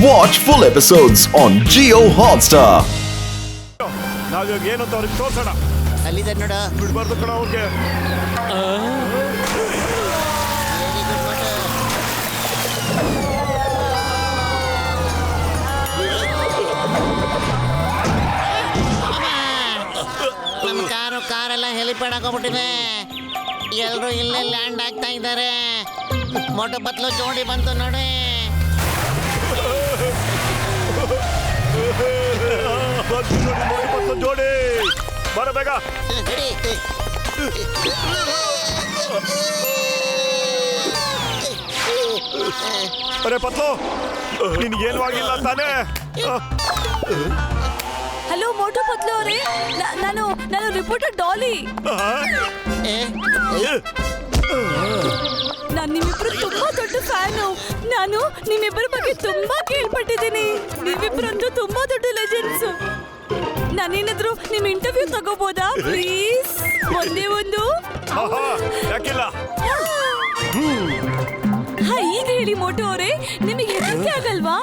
Watch full episodes on Jio Hotstar. ನಾವಿವಾಗ ಏನು ಅಂತ ಅವ್ರಿಗೆ ತೋರ್ಸೋಣ. ಅಲ್ಲಿದೆ ನೋಡ. ಬಿಡ್ಬಾರ್ದು ಕಣ ಅವ್ರಿಗೆ. ನಮ್ಮ ಕಾರೆಲ್ಲ ಹೆಲಿಪ್ಯಾಡ್ ಹಾಕೋಬಿಟ್ಟಿದೆ. ಎಲ್ಲರೂ ಇಲ್ಲೇ ಲ್ಯಾಂಡ್ ಆಗ್ತಾ ಇದ್ದಾರೆ. ಮೋಟು ಪತ್ಲು ಜೋಡಿ ಬಂತು ನೋಡಿ. ಜೋಡಿ ಬರ ಬೇಗ. ಅರೆ ಪತ್ಲು, ನಿನ್ಗೇನು ಆಗಿಲ್ಲ ತಾನೇ? ಹಲೋ ಮೋಟು ಪತ್ಲು ಅವರೇ, ನಾನು ರಿಪೋರ್ಟರ್ ಡಾಲಿ. ನಾನು ನಿಮ್ಮಿಬ್ರು ತುಂಬಾ ದೊಡ್ಡ ಫ್ಯಾನು. ನಾನು ನಿಮ್ಮಿಬ್ಬರ ಬಗ್ಗೆ ತುಂಬಾ ಕೇಳ್ಪಟ್ಟಿದ್ದೀನಿ. ನೀವಿಬ್ರಂತೂ ತುಂಬಾ ದೊಡ್ಡ ಲೆಜೆಂಡ್ಸ್. ನಾನೇನಾದ್ರೂ ನಿಮ್ ಇಂಟರ್ವ್ಯೂ ತಗೋಬೋದಾ ಪ್ಲೀಸ್? ಒಂದೇ ಒಂದು. ಯಾಕಿಲ್ಲ? ಈಗ ಹೇಳಿ ಮೋಟು ಅವರೇ, ನಿಮಗೆ ಹೆದರಿಕೆ ಆಗಲ್ವಾ?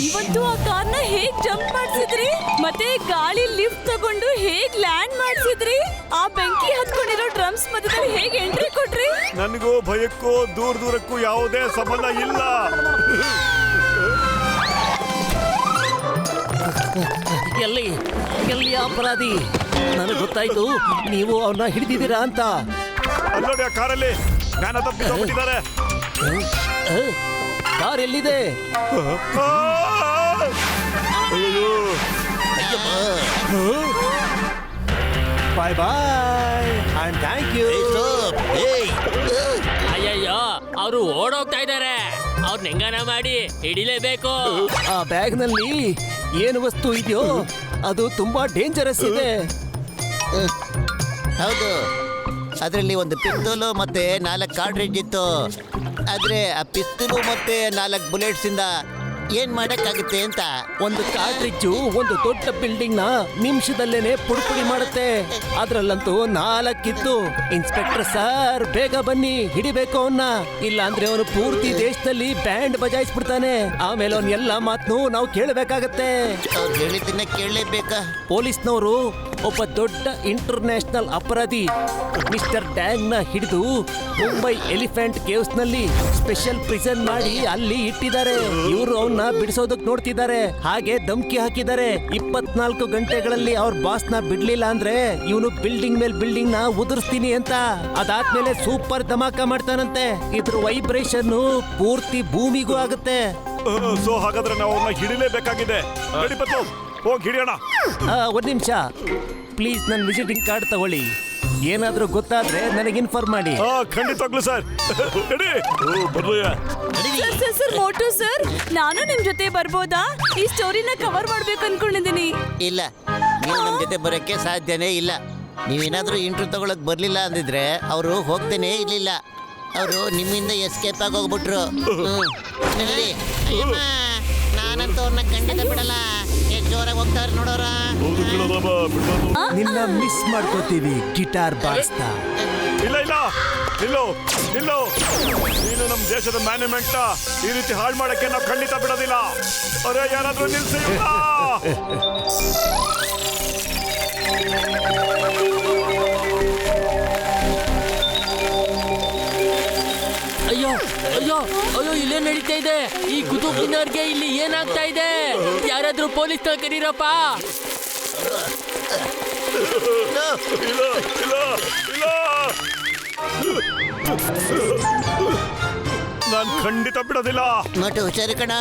ಇವತ್ತು ಆ ಕಾರ್ನ ಹೇಗ್ ಜಂಪ್ ಮಾಡಿಸಿದ್ರಿ, ಮತ್ತೆ ಗಾಳಿ ಲಿಫ್ಟ್ ತಗೊಂಡು ಹೇಗ್ ಲ್ಯಾಂಡ್ ಮಾಡಿಸಿದ್ರಿ, ಆ ಬೆಂಕಿ ಹತ್ಕೊಂಡಿರೋ ಡ್ರಮ್ಸ್ ಮಧ್ಯದಲ್ಲಿ ಹೇಗ್ ಎಂಟ್ರಿ ಕೊಟ್ರಿ? ನನಗೂ ಭಯಕ್ಕೂ ದೂರಕ್ಕೂ ಯಾವುದೇ ಸಂಬಂಧ ಇಲ್ಲ. ಎಲ್ಲಿ ಅಪರಾಧಿ? ನನಗೆ ಗೊತ್ತಾಯ್ತು ನೀವು ಅವನ್ನ ಹಿಡಿದಿದ್ದೀರಾ ಅಂತ. ಅಲ್ಲೋಡಿ, ಆ ಕಾರಲ್ಲಿ ಜ್ಞಾನ ತಪ್ಪಿದ್ದಾರೆ. ಕಾರ್ ಎಲ್ಲಿದೆ? ಬಾಯ್ ಬಾಯ್ ಅಂಡ್ ಥ್ಯಾಂಕ್ ಯು. ಅಯ್ಯಯ್ಯೋ, ಅವರು ಓಡೋಗ್ತಾ ಇದ್ದಾರೆ. ಅವ್ರನ್ನ ಹೆಂಗನ ಮಾಡಿ ಹಿಡಿಲೇಬೇಕು. ಆ ಬ್ಯಾಗ್ ನಲ್ಲಿ ಏನು ವಸ್ತು ಇದೆಯೋ ಅದು ತುಂಬಾ ಡೇಂಜರಸ್ ಇದೆ. ಹೌದು, ಅದರಲ್ಲಿ ಒಂದು ಪಿಸ್ತೂಲು ಮತ್ತೆ 4 ಕಾರ್ಟ್ರಿಡ್ಜ್ ಇತ್ತು. ಆದ್ರೆ ಆ ಪಿಸ್ತೂಲು ಮತ್ತೆ 4 ಬುಲೆಟ್ಸ್ ಇಂದ ಏನ್ ಮಾಡಕ್ಕಾಗುತ್ತೆ ಅಂತ. ಒಂದು ಕಾರ್ಟ್ರಿಡ್ಜು ಒಂದು ದೊಡ್ಡ ಬಿಲ್ಡಿಂಗ್ ನ ನಿಮಿಷದಲ್ಲೇನೆ ಪುಡಿ ಮಾಡುತ್ತೆ. ಅದ್ರಲ್ಲಂತೂ 4 ಇತ್ತು. ಇನ್ಸ್ಪೆಕ್ಟರ್ ಸರ್, ಬೇಗ ಬನ್ನಿ, ಹಿಡಿಬೇಕು ಅವನ್ನ. ಇಲ್ಲ ಅಂದ್ರೆ ಅವನು ಪೂರ್ತಿ ದೇಶದಲ್ಲಿ ಬ್ಯಾಂಡ್ ಬಜಾಯಿಸ್ಬಿಡ್ತಾನೆ. ಆಮೇಲೆ ಅವನ್ ಎಲ್ಲಾ ಮಾತನ್ನು ನಾವು ಕೇಳಬೇಕಾಗತ್ತೆ. ಅವ್ರು ಹೇಳಿದ್ದನ್ನ ಕೇಳಲೇಬೇಕಾ? ಪೊಲೀಸ್ನವರು ಒಬ್ಬ ದೊಡ್ಡ ಇಂಟರ್ನ್ಯಾಷನಲ್ ಅಪರಾಧಿ ಮಿಸ್ಟರ್ ಡ್ಯಾಂಗ್ ನ ಹಿಡಿದು ಮುಂಬೈ ಎಲಿಫೆಂಟ್ ಕೇವ್ಸ್ ನಲ್ಲಿ ಸ್ಪೆಷಲ್ ಪ್ರಿಸನ್ ಮಾಡಿ ಅಲ್ಲಿ ಇಟ್ಟಿದ್ದಾರೆ. ಇವರು ಅವನ್ನ ಬಿಡಿಸೋದಕ್ ನೋಡ್ತಿದ್ದಾರೆ. ಹಾಗೆ ಧಮ್ಕಿ ಹಾಕಿದ್ದಾರೆ, 24 ಗಂಟೆಗಳಲ್ಲಿ ಅವ್ರ ಬಾಸ್ ನ ಬಿಡ್ಲಿಲ್ಲ ಅಂದ್ರೆ ಇವನು ಬಿಲ್ಡಿಂಗ್ ಮೇಲ್ ಬಿಲ್ಡಿಂಗ್ ನ ಉದುರಿಸ್ತೀನಿ ಅಂತ. ಅದಾದ್ಮೇಲೆ ಸೂಪರ್ ಧಮಾಕ ಮಾಡ್ತಾನಂತೆ. ಇದ್ರ ವೈಬ್ರೇಷನ್ ಪೂರ್ತಿ ಭೂಮಿಗೂ ಆಗುತ್ತೆ. ಸೊ ಹಾಗಾದ್ರೆ ನಾವು ಅವ್ರನ್ನ ಹಿಡಿಲೇಬೇಕಾಗಿದೆ. ನಡಿ ಪತ್ಲು, ಹೋಗಿ ಹಿಡಿಯೋಣ. ಒಂದ್ ನಿಮಿಷ ಪ್ಲೀಸ್, ನನ್ನ ವಿಸಿಟಿಂಗ್ ಕಾರ್ಡ್ ತಗೊಳ್ಳಿ. ಏನಾದ್ರೂ ಗೊತ್ತಾದ್ರೆ ನನಗೆ ಇನ್ಫಾರ್ಮ್ ಮಾಡಿ. ಖಂಡಿತವಾಗ್ಲು ಸರ್. ನಡಿ. ಸರ್ ಮೋಟು ಸರ್, ನಾನು ನಿಮ್ ಜೊತೆ ಬರ್ಬೋದಾ? ಈ ಸ್ಟೋರಿನ ಕವರ್ ಮಾಡ್ಬೇಕು ಅನ್ಕೊಂಡಿದ್ದೀನಿ. ಇಲ್ಲ, ನೀವು ನಮ್ಮ ಜೊತೆ ಬರೋಕ್ಕೆ ಸಾಧ್ಯನೇ ಇಲ್ಲ. ನೀವೇನಾದ್ರೂ ಇಂಟರ್ವ್ಯೂ ತಗೊಳಕ್ ಬರ್ಲಿಲ್ಲ ಅಂದಿದ್ರೆ ಅವರು ಹೋಗ್ತೇನೆ ಇರ್ಲಿಲ್ಲ. ಅವರು ನಿಮ್ಮಿಂದ ಎಸ್ಕೇಪ್ ಆಗಿ ಹೋಗ್ಬಿಟ್ರು. ನಾನಂತೂ ಅವ್ರನ್ನ ಖಂಡಿತ ಬಿಡಲ್ಲ. ಎಷ್ಟು ಜೋರಾಗಿ ಹೋಗ್ತಾರೆ ನೋಡೋರ. ನಿನ್ನ ಮಿಸ್ ಮಾಡ್ಕೋತೀವಿ ಗಿಟಾರ್ ಬಾರಿಸ್ತಾ. ಇಲ್ಲ ನಿಲ್ಲು. ನೀನು ನಮ್ಮ ದೇಶದ ಮ್ಯಾನೇಜ್ಮೆಂಟ್ ಈ ರೀತಿ ಹಾಳು ಮಾಡಕ್ಕೆ ನಾವು ಖಂಡಿತ ಬಿಡೋದಿಲ್ಲ. ಅರೆ ಯಾರಾದ್ರೂ ನಿಲ್ಸಿ. ಅಯ್ಯೋ ಅಯ್ಯೋ ಅಯ್ಯೋ, ಇಲ್ಲೇ ನಡೀತಾ ಇದೆ. ಈ ಕುತುಬ್ ಮಿನಾರ್ಗೆ ಇಲ್ಲಿ ಏನಾಗ್ತಾ ಇದೆ? ಯಾರಾದ್ರೂ ಪೊಲೀಸ್ನ ಕರೀರಪ್ಪ. ನಾನು ಖಂಡಿತ ಬಿಡೋದಿಲ್ಲ. ಮೋಟು ಹುಷಾರು ಕಣ.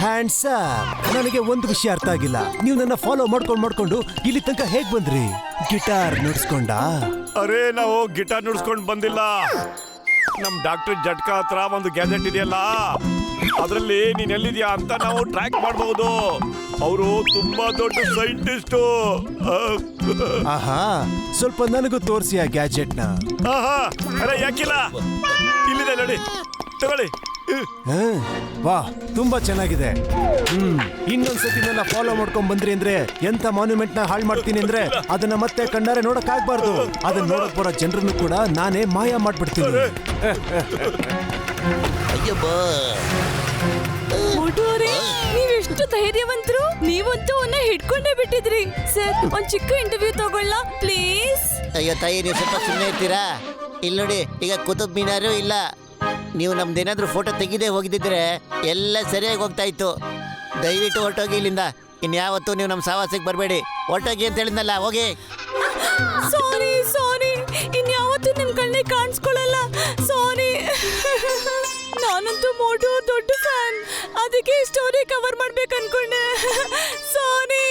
Hands up. ನನಗೆ ಒಂದು ವಿಷಯ ಅರ್ಥ ಆಗಿಲ್ಲ. ನೀವು ನನ್ನ ಫಾಲೋ ಮಾಡ್ಕೊಂಡು ಇಲ್ಲಿ ತನಕ ಹೇಗ್ ಬಂದ್ರಿ? ಗಿಟಾರ್ ನುಡ್ಸ್ಕೊಂಡ? ಅರೆ ನಾವು ಗಿಟಾರ್ ನುಡ್ಸ್ಕೊಂಡು ಬಂದಿಲ್ಲ. ನಮ್ ಡಾಕ್ಟರ್ ಜಟ್ಕಾ ಹತ್ರ ಒಂದು ಗ್ಯಾಜೆಟ್ ಇದೆಯಲ್ಲ, ಅದರಲ್ಲಿ ನೀನ್ ಎಲ್ಲಿದ್ಯಾ ಅಂತ ನಾವು ಟ್ರ್ಯಾಕ್ ಮಾಡಬಹುದು. ಅವರು ತುಂಬಾ ದೊಡ್ಡ ಸೈಂಟಿಸ್ಟ್. ಆಹಾ, ಸ್ವಲ್ಪ ನನಗೂ ತೋರಿಸಿ ಆ ಗ್ಯಾಜೆಟ್ ನ. ಅರೆ ಯಾಕಿಲ್ಲ, ಇಲ್ಲಿದೆ ನೋಡಿ, ತಗೊಳ್ಳಿ. ವಾ ತುಂಬಾ ಚೆನ್ನಾಗಿದೆ. ಇನ್ನೊಂದ್ಸತಿ ನನ್ನ ಫಾಲೋ ಮಾಡ್ಕೊಂಡ್ ಬಂದ್ರಿ ಅಂದ್ರೆ ಎಂತ ಮಾನ್ಯುಮೆಂಟ್ ನ ಹಾಳು ಮಾಡ್ತೀನಿ ಅಂದ್ರೆ ಅದನ್ನ ಮತ್ತೆ ಕಣ್ಣಾರೆ ನೋಡಕ್ ಆಗ್ಬಾರ್ದು. ಅದನ್ನ ನೋಡಕ್ ಬರೋ ಜನರನ್ನು ಕೂಡ ನಾನೇ ಮಾಯ ಮಾಡ್ಬಿಡ್ತೀನಿ. ಅಯ್ಯಬ್ಬಾ ಮೋಟು ಅವರೇ, ನೀವೆಷ್ಟು ಧೈರ್ಯವಂತರು. ನೀವಂತೂ ಅವನ್ನ ಹಿಡ್ಕೊಂಡೇ ಬಿಟ್ಟಿದ್ರಿ. ಸರ್, ಒಂದ್ ಚಿಕ್ಕ ಇಂಟರ್ವ್ಯೂ ತಗೊಳ್ಳ ಪ್ಲೀಸ್? ಅಯ್ಯೋ ತಾಯಿ, ನೀವು ಸ್ವಲ್ಪ ಸುಮ್ಮನೆ ಇರ್ತೀರಾ? ಇಲ್ಲಿ ನೋಡಿ, ಈಗ ಕುತುಬ್ ಮಿನಾರು ಇಲ್ಲ. ನೀವು ನಮ್ದೇನಾದ್ರೂ ಫೋಟೋ ತೆಗಿದೇ ಹೋಗಿದ್ದಿದ್ರೆ ಎಲ್ಲ ಸರಿಯಾಗಿ ಹೋಗ್ತಾ ಇತ್ತು. ದಯವಿಟ್ಟು ಹೊರಟೋಗಿ ಇಲ್ಲಿಂದ. ಇನ್ಯಾವತ್ತೂ ನೀವು ನಮ್ಮ ಸಹವಾಸಕ್ಕೆ ಬರಬೇಡಿ. ಹೊರಟೋಗಿ ಅಂತ ಹೇಳಿದ್ನಲ್ಲ, ಹೋಗಿ. ಸಾರಿ ಸಾರಿ, ಇನ್ಯಾವತ್ತೂ ನಿಮ್ ಕಣ್ಣಿಗೆ ಕಾಣಿಸ್ಕೊಳ್ಳಲ್ಲ. ಸಾರಿ. ನಾನಂತೂ ಮೋಟು ದೊಡ್ಡ ಫ್ಯಾನ್, ಅದಕ್ಕೆ ಈ ಸ್ಟೋರಿ ಕವರ್ ಮಾಡ್ಬೇಕು ಅನ್ಕೊಂಡೆ. ಸಾರಿ.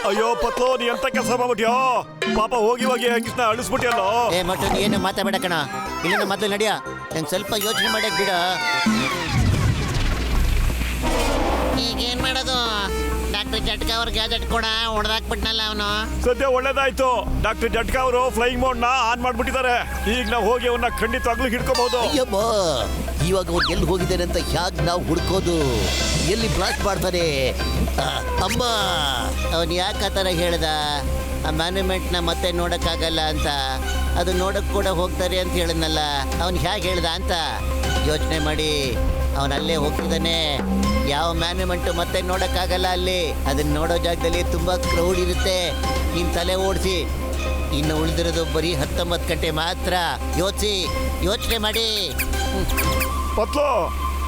ಅಯ್ಯೋ ಪತ್ಲು, ನೀ ಎಂತ ಕೆಲಸ ಮಾಡ್ಬಿಟ್ಯೋ? ಪಾಪ ಹೋಗಿ ಹೋಗಿ ಹಂಗಿಸ್ನ ಅಳಿಸ್ಬಿಟ್ಯಲ್ಲೋ. ಏ ಮಟ್ಟು, ನೀ ಏನು ಮಾತಾಡಬೇಡ ಕಣ. ಇಲ್ಲಿಂದ ಮೊದಲು ನಡಿಯ. ನಂಗೆ ಸ್ವಲ್ಪ ಯೋಚನೆ ಮಾಡಕ್ ಬಿಡ. ಈಗೇನ್ ಮಾಡೋದು? ಡಾಕ್ಟರ್ ಜಟ್ಕಾ ಅವ್ರ ಗ್ಯಾಜೆಟ್ ಕೂಡ ಹೊಡೆದಾಕ್ಬಿಟ್ನಲ್ಲ ಅವನು. ಸದ್ಯ ಒಳ್ಳೇದಾಯ್ತು, ಡಾಕ್ಟರ್ ಜಟ್ಕಾ ಅವರು ಫ್ಲೈಯಿಂಗ್ ಮೋಡ್ ನ ಆನ್ ಮಾಡ್ಬಿಟ್ಟಿದ್ದಾರೆ. ಈಗ ನಾವು ಹೋಗಿ ಅವನ್ನ ಖಂಡಿತವಾಗ್ಲೂ ಹಿಡ್ಕೋಬಹುದು. ಅಯ್ಯಬ್ಬ, ಇವಾಗ ಅವ್ರು ಎಲ್ಲಿ ಹೋಗಿದ್ದಾರೆ ಅಂತ ಹ್ಯಾಗ್ ನಾವು ಹುಡ್ಕೋದು? ಎಲ್ಲಿ ಬ್ಲಾಸ್ಟ್ ಮಾಡ್ತಾರೆ? ಅಮ್ಮ, ಅವನು ಯಾಕೆ ಆ ಥರ ಹೇಳ್ದ? ಆ ಮ್ಯಾನ್ಯುಮೆಂಟ್ನ ಮತ್ತೆ ನೋಡೋಕ್ಕಾಗಲ್ಲ ಅಂತ. ಅದು ನೋಡೋಕ್ಕೆ ಕೂಡ ಹೋಗ್ತಾರೆ ಅಂತ ಹೇಳಿದ್ನಲ್ಲ, ಅವನು ಹೇಗೆ ಹೇಳ್ದ ಅಂತ ಯೋಚನೆ ಮಾಡಿ. ಅವನಲ್ಲೇ ಹೋಗ್ತಿದ್ದಾನೆ. ಯಾವ ಮ್ಯಾನ್ಯುಮೆಂಟು ಮತ್ತೆ ನೋಡೋಕ್ಕಾಗಲ್ಲ ಅಲ್ಲಿ. ಅದನ್ನ ನೋಡೋ ಜಾಗದಲ್ಲಿ ತುಂಬ ಕ್ರೌಡ್ ಇರುತ್ತೆ. ನೀನು ತಲೆ ಓಡಿಸಿ. ಇನ್ನು ಉಳಿದಿರೋದು ಬರೀ 19 ಗಂಟೆ ಮಾತ್ರ. ಯೋಚನೆ ಮಾಡಿ. ಪತ್ಲು,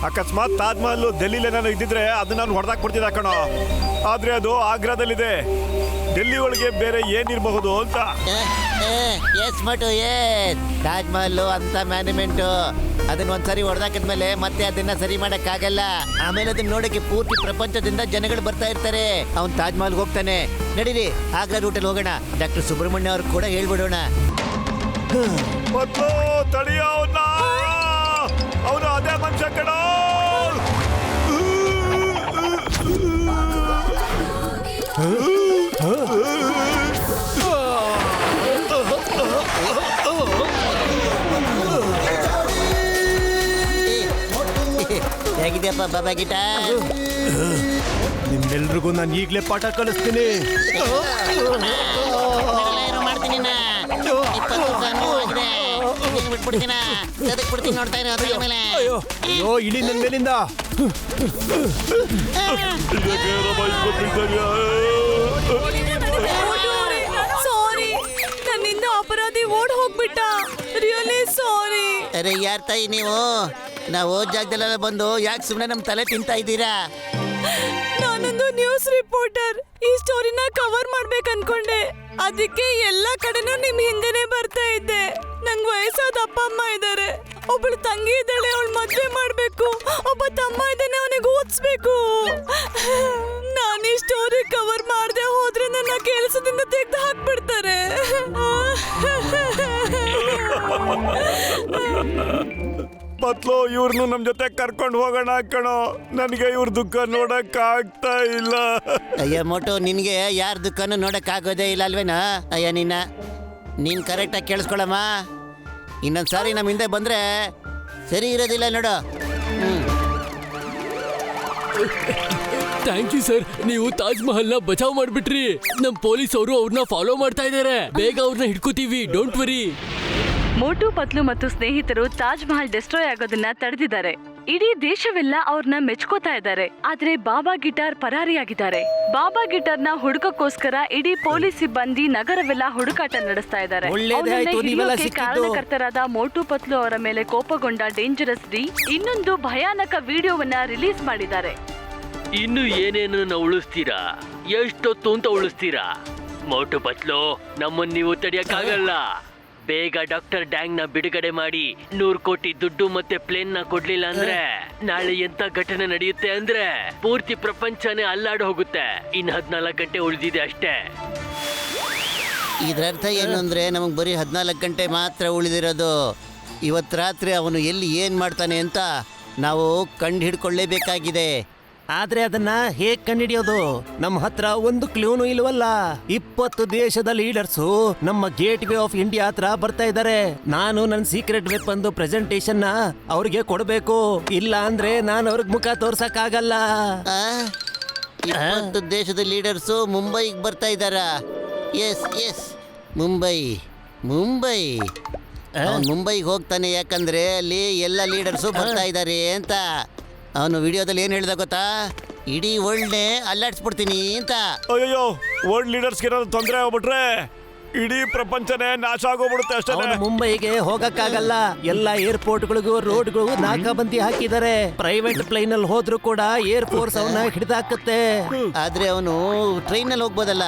ಅಕಸ್ಮಾತ್ ತಾಜ್ ಮಹಲ್ ಡೆಲ್ಲಿಲಿ ಏನಾದ್ರು ಇದ್ದಿದ್ರೆ ಅದನ್ನ ನಾನು ಹೊಡೆದಾಕ್ಬಿಡ್ತಿದ್ದ ಕಣೋ. ಆದ್ರೆ ಅದು ಆಗ್ರಾದಲ್ಲಿದೆ. ಡೆಲ್ಲಿ ಒಳಗೆ ಬೇರೆ ಏನಿರಬಹುದು ಅಂತ. ಎಸ್ ಮಟು, ತಾಜ್ ಮಹಲ್ ಅಂತ ಮ್ಯಾನ್ಯುಮೆಂಟು. ಅದನ್ನ ಒಂದ್ಸರಿ ಹೊಡೆದಾಕಿದ್ಮೇಲೆ ಮತ್ತೆ ಅದನ್ನ ಸರಿ ಮಾಡಕ್ಕಾಗಲ್ಲ. ಆಮೇಲೆ ಅದನ್ನ ನೋಡಕ್ಕೆ ಪೂರ್ತಿ ಪ್ರಪಂಚದಿಂದ ಜನಗಳು ಬರ್ತಾ ಇರ್ತಾರೆ. ಅವ್ನು ತಾಜ್ ಮಹಲ್ಗೆ ಹೋಗ್ತಾನೆ. ನಡೀರಿ, ಆಗ್ರಾ ರೂಟಲ್ಲಿ ಹೋಗೋಣ. ಡಾಕ್ಟರ್ ಸುಬ್ರಹ್ಮಣ್ಯ ಅವ್ರು ಕೂಡ ಹೇಳ್ಬಿಡೋಣ. ಪತ್ಲು, ತಡಿಯ ಅವನ್ನ. ಅವನು ಅದೇ ಮನುಷ್ಯ ಕಣ. ಹೇಗಿದೆಯಪ್ಪ ಬಾಬಾ ಗಿಟಾರ್? ನಿಮ್ಮೆಲ್ರಿಗೂ ನಾನು ಈಗಲೇ ಪಾಠ ಕಲಿಸ್ತೀನಿ. ಮಾಡ್ತೀನಿ ನಾ. 20 ಬಿಟ್ಬಿಡ್ತೀನ. ಬಿಡ್ತೀನಿ, ನೋಡ್ತಾ ಇರೋ ಅದ್ರ ಮೇಲೆ. ಅಯ್ಯೋ, ಇಳಿ ನನ್ನ ಮೇಲಿಂದ. ಸಾರಿ, ನನ್ನಿಂದ ಅಪರಾಧಿ ಓಡ್ ಹೋಗ್ಬಿಟ್ಟ. Really sorry. ಅರೆ ಯಾರ್ ತಾಯಿ ನೀವು? ನಾವು ಹೋದ ಜಾಗದಲ್ಲೆಲ್ಲ ಬಂದು ಯಾಕೆ ಸುಮ್ಮನೆ ನಮ್ಮ ತಲೆ ತಿಂತಾ ಇದ್ದೀರಾ? ನಾನೊಂದು ನ್ಯೂಸ್ ರಿಪೋರ್ಟರ್. ಈ ಸ್ಟೋರಿನ ಕವರ್ ಮಾಡ್ಬೇಕು ಅನ್ಕೊಂಡೆ. ಅದಕ್ಕೆ ಎಲ್ಲಾ ಕಡೆನೂ ನಿಮ್ ಹಿಂದೆನೆ ಬರ್ತಾ ಇದ್ದೆ. ನಂಗ್ ವಯಸ್ಸಾದ ಅಪ್ಪ ಅಮ್ಮ ಇದ್ದಾರೆ. ಒಬ್ಬಳು ತಂಗಿ ಇದ್ದಾಳೆ, ಅವಳು ಮದ್ವೆ ಮಾಡ್ಬೇಕು. ಒಬ್ಬ ತಮ್ಮ ಇದ್ದಾನೆ, ಅವನಿಗೆ ಓದಿಸ್ಬೇಕು. ನಾನು ಈ ಸ್ಟೋರಿ ಕವರ್ ಮಾಡದೆ ಹೋದ್ರೆ ನನ್ನ ಕೆಲಸದಿಂದ ತೆಗೆದು ಹಾಕ್ಬಿಡ್ತಾರೆ. ಪತ್ಲು, ಇವ್ರನ್ನು ನಮ್ ಜೊತೆ ಕರ್ಕೊಂಡು ಹೋಗೋಣ ಕಣೋ. ನನಗೆ ಇವ್ರ ದುಃಖ ನೋಡಕ್ ಆಗ್ತಾ ಇಲ್ಲ. ಅಯ್ಯ ಮೋಟು, ನಿನ್ಗೆ ಯಾರ ದುಃಖನೂ ನೋಡಕ್ ಆಗೋದೇ ಇಲ್ಲ ಅಲ್ವೇನಾ? ಅಯ್ಯ ನೀನ್ ಕರೆಕ್ಟಾಗಿ ಕೇಳಿಸ್ಕೊಳಮ್ಮ. ಇನ್ನೊಂದ್ಸಾರಿ ನಮ್ಮ ಹಿಂದೆ ಬಂದ್ರೆ ಸರಿ ಇರೋದಿಲ್ಲ ನೋಡು. ಥ್ಯಾಂಕ್ ಯು ಸರ್, ನೀವು ತಾಜ್ ಮಹಲ್ ನ ಬಚಾವ್ ಮಾಡ್ಬಿಟ್ರಿ. ನಮ್ ಪೊಲೀಸ್ ಅವರು ಅವ್ರನ್ನ ಫಾಲೋ ಮಾಡ್ತಾ ಇದಾರೆ. ಬೇಗ ಅವ್ರನ್ನ ಹಿಡ್ಕೋತೀವಿ, ಡೋಂಟ್ ವರಿ. ಮೋಟು ಪತ್ಲು ಮತ್ತು ಸ್ನೇಹಿತರು ತಾಜ್ ಮಹಲ್ ಡಿಸ್ಟ್ರಾಯ್ ಆಗೋದನ್ನ ತಡೆದಿದ್ದಾರೆ. ಇಡೀ ದೇಶವೆಲ್ಲ ಅವ್ರನ್ನ ಮೆಚ್ಕೋತಾ ಇದ್ದಾರೆ. ಆದ್ರೆ ಬಾಬಾ ಗಿಟಾರ್ ಪರಾರಿಯಾಗಿದ್ದಾರೆ. ಬಾಬಾ ಗಿಟಾರ್ನ ಹುಡುಕಕ್ಕೋಸ್ಕರ ಇಡೀ ಪೊಲೀಸ್ ಸಿಬ್ಬಂದಿ ನಗರವೆಲ್ಲ ಹುಡುಕಾಟ ನಡೆಸ್ತಾ ಇದ್ದಾರೆ. ಕಾರಣಕರ್ತರಾದ ಮೋಟು ಪತ್ಲು ಅವರ ಮೇಲೆ ಕೋಪಗೊಂಡ ಡೇಂಜರಸ್ ಡಿ ಇನ್ನೊಂದು ಭಯಾನಕ ವಿಡಿಯೋವನ್ನ ರಿಲೀಸ್ ಮಾಡಿದ್ದಾರೆ. ಇನ್ನು ಏನೇನು ಉಳಿಸ್ತೀರಾ? ಎಷ್ಟೊತ್ತು ಅಂತ ಉಳಿಸ್ತೀರಾ? ಮೋಟು ಪತ್ಲು, ನಮ್ಮನ್ನ ನೀವು ತಡೆಯಕ್ಕಾಗಲ್ಲ. ಬೇಗ ಡಾಕ್ಟರ್ ಡ್ಯಾಂಗ್ ನ ಬಿಡುಗಡೆ ಮಾಡಿ 100 ಕೋಟಿ ದುಡ್ಡು ಮತ್ತೆ ಪ್ಲೇನ್ ನ ಕೊಡ್ಲಿಲ್ಲ ಅಂದ್ರೆ ನಾಳೆ ಎಂತ ಘಟನೆ ನಡೆಯುತ್ತೆ ಅಂದ್ರೆ ಪೂರ್ತಿ ಪ್ರಪಂಚನೇ ಅಲ್ಲಾಡ್ ಹೋಗುತ್ತೆ. ಇನ್ 14 ಗಂಟೆ ಉಳಿದಿದೆ ಅಷ್ಟೇ. ಇದರರ್ಥ ಏನು ಅಂದ್ರೆ ನಮಗೆ ಬರೀ 14 ಗಂಟೆ ಮಾತ್ರ ಉಳಿದಿರೋದು. ಇವತ್ತು ರಾತ್ರಿ ಅವನು ಎಲ್ಲಿ ಏನ್ ಮಾಡ್ತಾನೆ ಅಂತ ನಾವು ಕಂಡು ಹಿಡ್ಕೊಳ್ಳೇಬೇಕಾಗಿದೆ. ಆದ್ರೆ ಅದನ್ನ ಹೇಗ್ ಕಂಡಿಡಿಯೋದು? ನಮ್ಮ ಹತ್ರ ಒಂದು ಕ್ಲೂನು ಇಲ್ವಲ್ಲ. 20 ದೇಶದ ಲೀಡರ್ಸು ನಮ್ಮ ಗೇಟ್ ವೇ ಆಫ್ ಇಂಡಿಯಾ ಹತ್ರ ಬರ್ತಾ ಇದ್ದಾರೆ. ನಾನು ನನ್ನ ಸೀಕ್ರೆಟ್ ವೆಪನ್ ಪ್ರೆಸೆಂಟೇಶನ್ ಅವ್ರಿಗೆ ಕೊಡ್ಬೇಕು. ಇಲ್ಲ ಅಂದ್ರೆ ನಾನು ಅವ್ರಿಗೆ ಮುಖ ತೋರ್ಸಕ್ ಆಗಲ್ಲ. 20 ದೇಶದ ಲೀಡರ್ಸು ಮುಂಬೈಗೆ ಬರ್ತಾ ಇದ್ದಾರಾ? ಎಸ್ ಮುಂಬೈ ಮುಂಬೈಗೆ ಹೋಗ್ತಾನೆ, ಯಾಕಂದ್ರೆ ಅಲ್ಲಿ ಎಲ್ಲ ಲೀಡರ್ಸು ಬರ್ತಾ ಇದ್ದಾರೆ ಅಂತ. ಅವನು ವಿಡಿಯೋದಲ್ಲಿ ಏನು ಹೇಳ್ದ ಗೊತ್ತಾ? ಇಡೀ ವರ್ಲ್ಡ್ನೇ ಅಲ್ಲಾಡ್ಸ್ಬಿಡ್ತೀನಿ ಅಂತ. ಅಯ್ಯೋ, ವರ್ಲ್ಡ್ ಲೀಡರ್ಸ್ಗೆ ಏನಾದ್ರು ತೊಂದರೆ ಆಗ್ಬಿಟ್ರೆ ಇಡೀ ಪ್ರಪಂಚನೇ ನಾಶ ಆಗೋಗ್ಬಿಡುತ್ತೆ ಅಷ್ಟೇ. ಅವನು ಮುಂಬೈಗೆ ಹೋಗಕ್ಕಾಗಲ್ಲ. ಎಲ್ಲ ಏರ್ಪೋರ್ಟ್ಗಳಿಗೂ ರೋಡ್ಗಳು ನಾಕಾಬಂದಿ ಹಾಕಿದ್ದಾರೆ. ಪ್ರೈವೇಟ್ ಪ್ಲೇನ್ ಅಲ್ಲಿ ಹೋದ್ರೂ ಕೂಡ ಏರ್ ಫೋರ್ಸ್ ಅವನ್ನ ಹಿಡಿದಾಕತ್ತೆ. ಆದ್ರೆ ಅವನು ಟ್ರೈನಲ್ಲಿ ಹೋಗ್ಬೋದಲ್ಲ.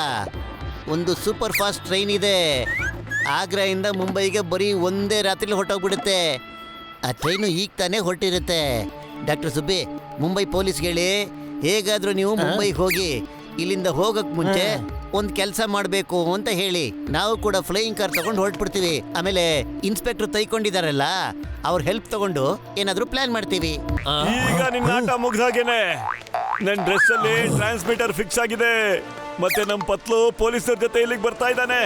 ಒಂದು ಸೂಪರ್ ಫಾಸ್ಟ್ ಟ್ರೈನ್ ಇದೆ. ಆಗ್ರಾಯಿಂದ ಮುಂಬೈಗೆ ಬರೀ ಒಂದೇ ರಾತ್ರಿ ಹೊರಟೋಗ್ಬಿಡುತ್ತೆ. ಆ ಟ್ರೈನು ಈಗ ತಾನೇ ಹೊರಟಿರುತ್ತೆ. ಡಾಕ್ಟರ್ ಸುಬ್ಬಿ, ಮುಂಬೈ ಪೊಲೀಸ್ಗೆ ಹೇಳಿ, ಹೇಗಾದ್ರೂ ನೀವು ಮುಂಬೈಗೆ ಹೋಗಿ ಇಲ್ಲಿಂದ ಹೋಗಕ್ ಮುಂಚೆ ಒಂದು ಕೆಲಸ ಮಾಡಬೇಕು ಅಂತ ಹೇಳಿ. ನಾವು ಕೂಡ ಫ್ಲೈಯಿಂಗ್ ಕಾರ್ ತಗೊಂಡು ಹೊರಟ್ಬಿಡ್ತೀವಿ. ಆಮೇಲೆ ಇನ್ಸ್ಪೆಕ್ಟರ್ ತೈಕೊಂಡಿದಾರಲ್ಲ, ಅವ್ರ ಹೆಲ್ಪ್ ತಗೊಂಡು ಏನಾದ್ರೂ ಪ್ಲಾನ್ ಮಾಡ್ತೀವಿ. ಈಗ ನಿನ್ನ ಆಟ ಮುಗ್ದಾಗೇನೆ ನನ್ನ ಡ್ರೆಸ್ ಅಲ್ಲಿ ಟ್ರಾನ್ಸ್ಮಿಟರ್ ಫಿಕ್ಸ್ ಆಗಿದೆ. ಮತ್ತೆ ನಮ್ ಪತ್ಲು ಪೊಲೀಸರ ಜೊತೆ ಇಲ್ಲಿಗೆ ಬರ್ತಾ ಇದ್ದಾನೆ.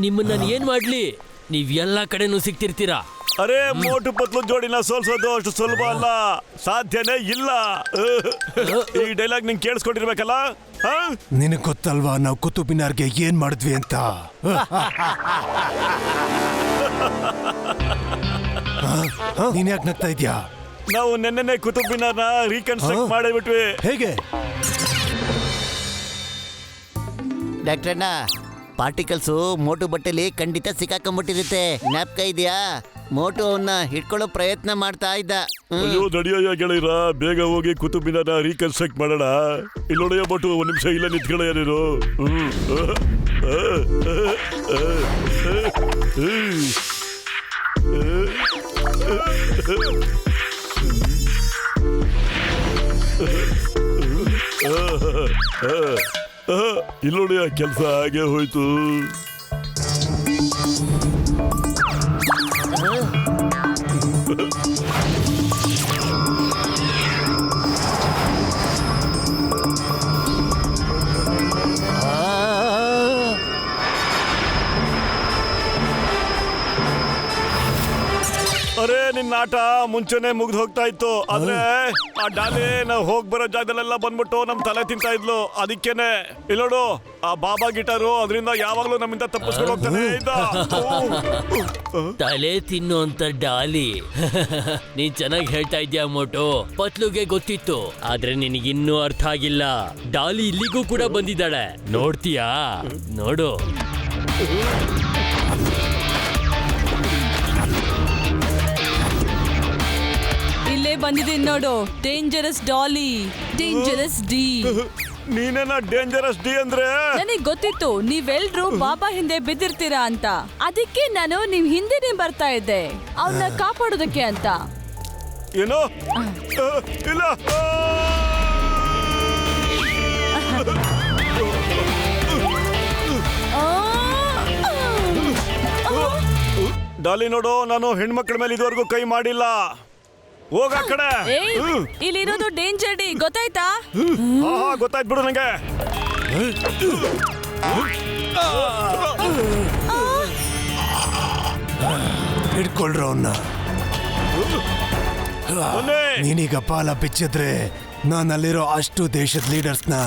ನಿಮ್ಮನ್ನ ಏನ್ ಮಾಡ್ಲಿ? ನೀವ್ ಎಲ್ಲಾ ಕಡೆನೂ ಸಿಗ್ತಿರ್ತೀರಾ. ಅರೆ, ಮೋಟು ಪತ್ಲು ಜೋಡಿನ ಸೋಲ್ಸೋದು ಅಷ್ಟು ಸುಲಭ ಅಲ್ಲ, ಸಾಧ್ಯನೇ ಇಲ್ಲ. ಈ ಡೈಲಾಗ್ ನಿಂಗೆ ಕೇಳಿಸ್ಕೊಂಡಿರ್ಬೇಕಲ್ಲ. ನಿನಗ್ ಗೊತ್ತಲ್ವಾ ನಾವು ಕುತುಬ್ ಮಿನಾರ್ಗೆ ಏನ್ ಮಾಡಿದ್ವಿ ಅಂತ? ನೀನ್ ಯಾಕೆ ನಗ್ತಾ ಇದ್ಯಾ? ನಾವು ನೆನ್ನೆ ಕುತುಬ್ ಮಿನಾರ್ನ ರೀಕನ್ಸ್ಟ್ರಕ್ಟ್ ಮಾಡಿಬಿಟ್ವಿ. ಹೇಗೆ? ಡಾಕ್ಟ್ರಣ್ಣ, ಪಾರ್ಟಿಕಲ್ಸು ಮೋಟು ಬಟ್ಟೆಲಿ ಖಂಡಿತ ಸಿಕ್ಕಾಕೊಂಡ್ಬಿಟ್ಟಿರುತ್ತೆ. ಜ್ಞಾಪಕ ಇದೆಯಾ? ಮೋಟು ಅವನ್ನ ಹಿಡ್ಕೊಳ್ಳೋ ಪ್ರಯತ್ನ ಮಾಡ್ತಾ ಇದ್ದ. ಅಯ್ಯೋ, ನಡಿಯೋ ಗೆಳೆಯರ, ಬೇಗ ಹೋಗಿ ಕುತುಬ್ ಮಿನಾರ್ನ ರೀಕನ್ಸ್ಟ್ರಕ್ಟ್ ಮಾಡೋಣ. ಇಲ್ಲಿ ನೋಡಿಯ ಮೋಟು, ಒಂದು ನಿಮಿಷ ಇಲ್ಲ ನಿಂತ್ಕೊಳ್ಳಯ್ಯ ನೀನು. ಇಲ್ಲಿ ನೋಡಿ, ಆ ಕೆಲಸ ಹಾಗೆ ಹೋಯ್ತು. ಅರೆ, ನಿನ್ನ ಆಟ ಮುಂಚೆನೆ ಮುಗ್ದು ಹೋಗ್ತಾ ಇತ್ತು. ಆದ್ರೆ ಆ ಡಾಲಿ ನಾವು ಹೋಗ್ ಬರೋ ಜಾಗದಲ್ಲೆಲ್ಲ ಬಂದ್ಬಿಟ್ಟು ನಮ್ ತಲೆ ತಿಂತಾ ಇದ್ಲು. ಅದಕ್ಕೇನೆ ಇಲ್ಲಿ ನೋಡು, ಆ ಬಾಬಾ ಗಿಟಾರು ಅದರಿಂದ ಯಾವಾಗ್ಲೂ ನಮ್ಮಿಂದ ತಪ್ಪಿಸ್ಕೊಂಡು ಹೋಗ್ತಾನೆ ಇದ್ದ. ತಲೆ ತಿನ್ನುವಂತ ಡಾಲಿ. ನೀನ್ ಚೆನ್ನಾಗಿ ಹೇಳ್ತಾ ಇದ್ಯಾ ಮೋಟು. ಪತ್ಲುಗೆ ಗೊತ್ತಿತ್ತು, ಆದ್ರೆ ನಿನಗಿನ್ನೂ ಅರ್ಥ ಆಗಿಲ್ಲ. ಡಾಲಿ ಇಲ್ಲಿಗೂ ಕೂಡ ಬಂದಿದ್ದಾಳೆ. ನೋಡ್ತೀಯಾ? ನೋಡು. ಇಲ್ಲೇ ಬಂದಿದ್ದೀನಿ ನೋಡು, ಡೇಂಜರಸ್ ಡಾಲಿ, ಡೇಂಜರಸ್ ಡಿ. ನೀನೇನ ಡೇಂಜರಸ್ ಡಿ ಅಂದ್ರೆ? ನನಗ್ ಗೊತ್ತಿತ್ತು ನೀವೆಲ್ರೂ ಬಾಬಾ ಹಿಂದೆ ಬಿದ್ದಿರ್ತೀರಾ ಅಂತ. ಅದಕ್ಕೆ ನಾನು ನಿಮ್ ಹಿಂದೆನೆ ಬರ್ತಾ ಇದ್ದೆ, ಅವ್ರನ್ನ ಕಾಪಾಡೋದಕ್ಕೆ ಅಂತ. ಏನು? ಇಲ್ಲ. ಡಾಲಿ ನೋಡು, ನಾನು ಹೆಣ್ಮಕ್ಳ ಮೇಲೆ ಇದುವರೆಗೂ ಕೈ ಮಾಡಿಲ್ಲ. ಹೋಗ ಕಡೆ. ಇಲ್ಲಿರೋದು ಡೇಂಜರ್ ಡಿ, ಗೊತ್ತಾಯ್ತಾ? ಗೊತ್ತಾಯ್ತು ಬಿಡು ನಂಗೆ. ಹಿಡ್ಕೊಳ್ರ ಅವನ್ನ. ನೀನೀಗ ಪಾಲ ಬಿಚ್ಚಿದ್ರೆ ನಾನಲ್ಲಿರೋ ಅಷ್ಟು ದೇಶದ ಲೀಡರ್ಸ್ನ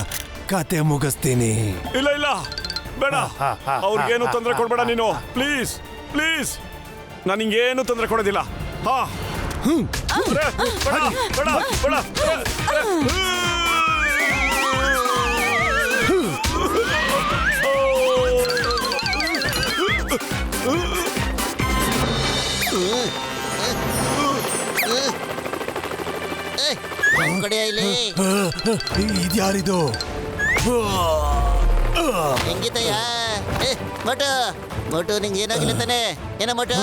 ಕತೆ ಮುಗಿಸ್ತೀನಿ. ಇಲ್ಲ ಇಲ್ಲ, ಬೇಡ. ಅವ್ರಿಗೇನು ತೊಂದರೆ ಕೊಡ್ಬೇಡ ನೀನು, ಪ್ಲೀಸ್ ಪ್ಲೀಸ್. ನಾನು ಹಿಂಗೇನು ತೊಂದರೆ ಕೊಡೋದಿಲ್ಲ. ಹಾ, ಬೇಡ ಬೇಡ ಬೇಡ. ಇದ್ಯಾರಿದು? ಹೆಂಗಿತಯ್ಯ? ಮೋಟು ಮೋಟು, ನಿಂಗೆ ಏನಾಗಿಲ್ಲ ತಾನೆ? ಏನ ಮೋಟು?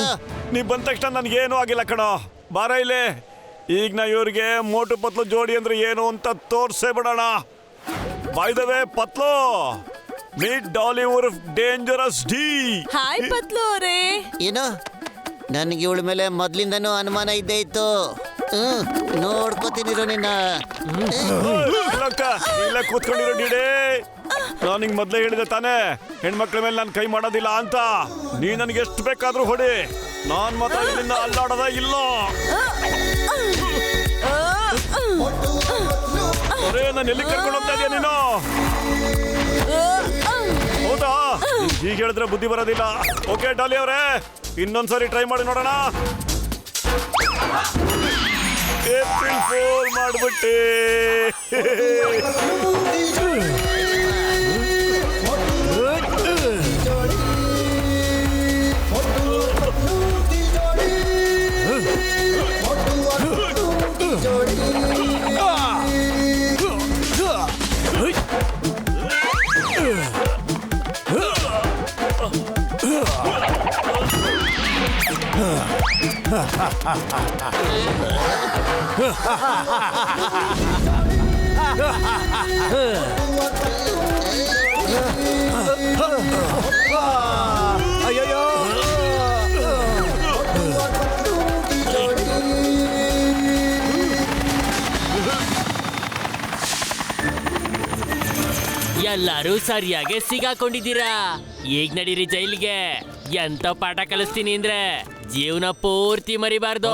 ನೀ ಬಂದ ತಕ್ಷಣ ನನ್ಗೇನು ಆಗಿಲ್ಲ ಕಣೋ. ಬಾರ ಇಲ್ಲಿ. ಈಗ ನಾ ಇವ್ರಿಗೆ ಮೋಟು ಪತ್ಲು ಜೋಡಿ ಅಂದ್ರೆ ಏನು ಅಂತ ತೋರ್ಸೇ ಬಿಡೋಣ. By the way Patlu, meet Daali ಉರ್ಫ್ ಡೇಂಜರಸ್ ಡಿ. ಹಾಯ್ ಪತ್ಲು ಅವರೇ. ಏನು? ನನಗೆ ಇವಳ ಮೇಲೆ ಮೊದ್ಲಿಂದನೂ ಅನುಮಾನ ಇದ್ದೇ ಇತ್ತು. ನೋಡ್ಕೋತೀನಿರೋ ನಿನ್ನ. ಇಲ್ಲ ಕೂತ್ಕೊಂಡಿರೋ ಡಿಡೇ, ನಾನು ನಿಂಗೆ ಮೊದ್ಲೇ ಹೇಳಿದೆ ತಾನೇ ಹೆಣ್ಮಕ್ಳ ಮೇಲೆ ನಾನು ಕೈ ಮಾಡೋದಿಲ್ಲ ಅಂತ. ನೀ ನನಗೆ ಎಷ್ಟು ಬೇಕಾದ್ರೂ ಹೊಡಿ, ನಾನ್ ಮಾತ್ರ ಇಲ್ಲಿಂದ ಅಲ್ಲಾಡೋದ ಇಲ್ಲ. ಅರೇ, ನಾನು ಎಲ್ಲಿ ಕರ್ಕೊಂಡು ಹೋಗ್ತಾ ಇದೀಯ ನೀನು? ಹೌದಾ? ಈಗ ಹೇಳಿದ್ರೆ ಬುದ್ಧಿ ಬರೋದಿಲ್ಲ. ಓಕೆ ಡಾಲಿ ಅವರೇ, ಇನ್ನೊಂದ್ಸರಿ ಟ್ರೈ ಮಾಡಿ ನೋಡೋಣ. ಏಪ್ರಿಲ್ ಫೂಲ್ ಮಾಡ್ಬಿಟ್ಟೆ. ಅಯ್ಯಯ್ಯೋ! ಎಲ್ಲರೂ ಸರಿಯಾಗಿ ಸಿಗಾಕೊಂಡಿದ್ದೀರಾ. ಈಗ ನಡೀರಿ ಜೈಲಿಗೆ. ಎಂತ ಪಾಠ ಕಲಿಸ್ತೀನಿ ಅಂದ್ರೆ ಜೀವನ ಪೂರ್ತಿ ಮರಿಬಾರ್ದು.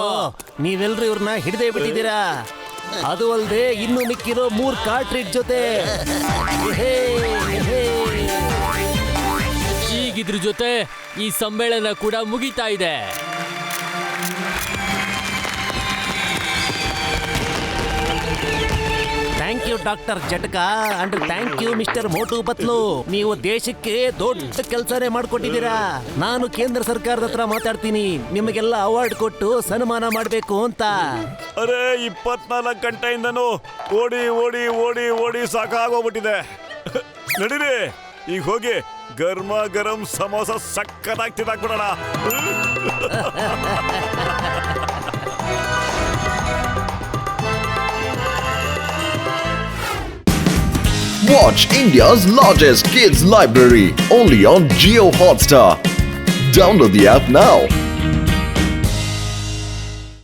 ನೀವೆಲ್ರೂ ಇವ್ರನ್ನ ಹಿಡಿದೇ ಬಿಟ್ಟಿದ್ದೀರಾ. ಅದು ಅಲ್ಲದೆ ಇನ್ನು ಮಿಕ್ಕಿರೋ 3 ಕಾರ್ಟ್ರಿಡ್ ಜೊತೆ ಈಗಿದ್ರ ಜೊತೆ ಈ ಸಮ್ಮೇಳನ ಕೂಡ ಮುಗಿತಾ ಇದೆ. Thank you doctor Jhatka and thank you mister Motu Patlu. ನೀವು ದೇಶಕ್ಕೆ ದೊಡ್ಡ ಕೆಲಸನೇ ಮಾಡ್ಕೊಟ್ಟಿದ್ದೀರಾ. ನಾನು ಕೇಂದ್ರ ಸರ್ಕಾರದ ಹತ್ರ ಮಾತಾಡ್ತೀನಿ, ನಿಮಗೆಲ್ಲ ಅವಾರ್ಡ್ ಕೊಟ್ಟು ಸನ್ಮಾನ ಮಾಡಬೇಕು ಅಂತ. ಅರೆ, 24 ಗಂಟೆಯಿಂದನೂ ಓಡಿ ಓಡಿ ಓಡಿ ಓಡಿ ಸಾಕಾಗೋಗ್ಬಿಟ್ಟಿದೆ. ನಡೀರಿ, ಈಗ ಹೋಗಿ ಗರ್ಮ ಗರಂ samosa ಸಕ್ಕತ್ತಾಗಿ ತಿನ್ನಾಕ್ಬಿಡೋಣ. Watch India's largest kids library only on Jio Hotstar. Download the app now.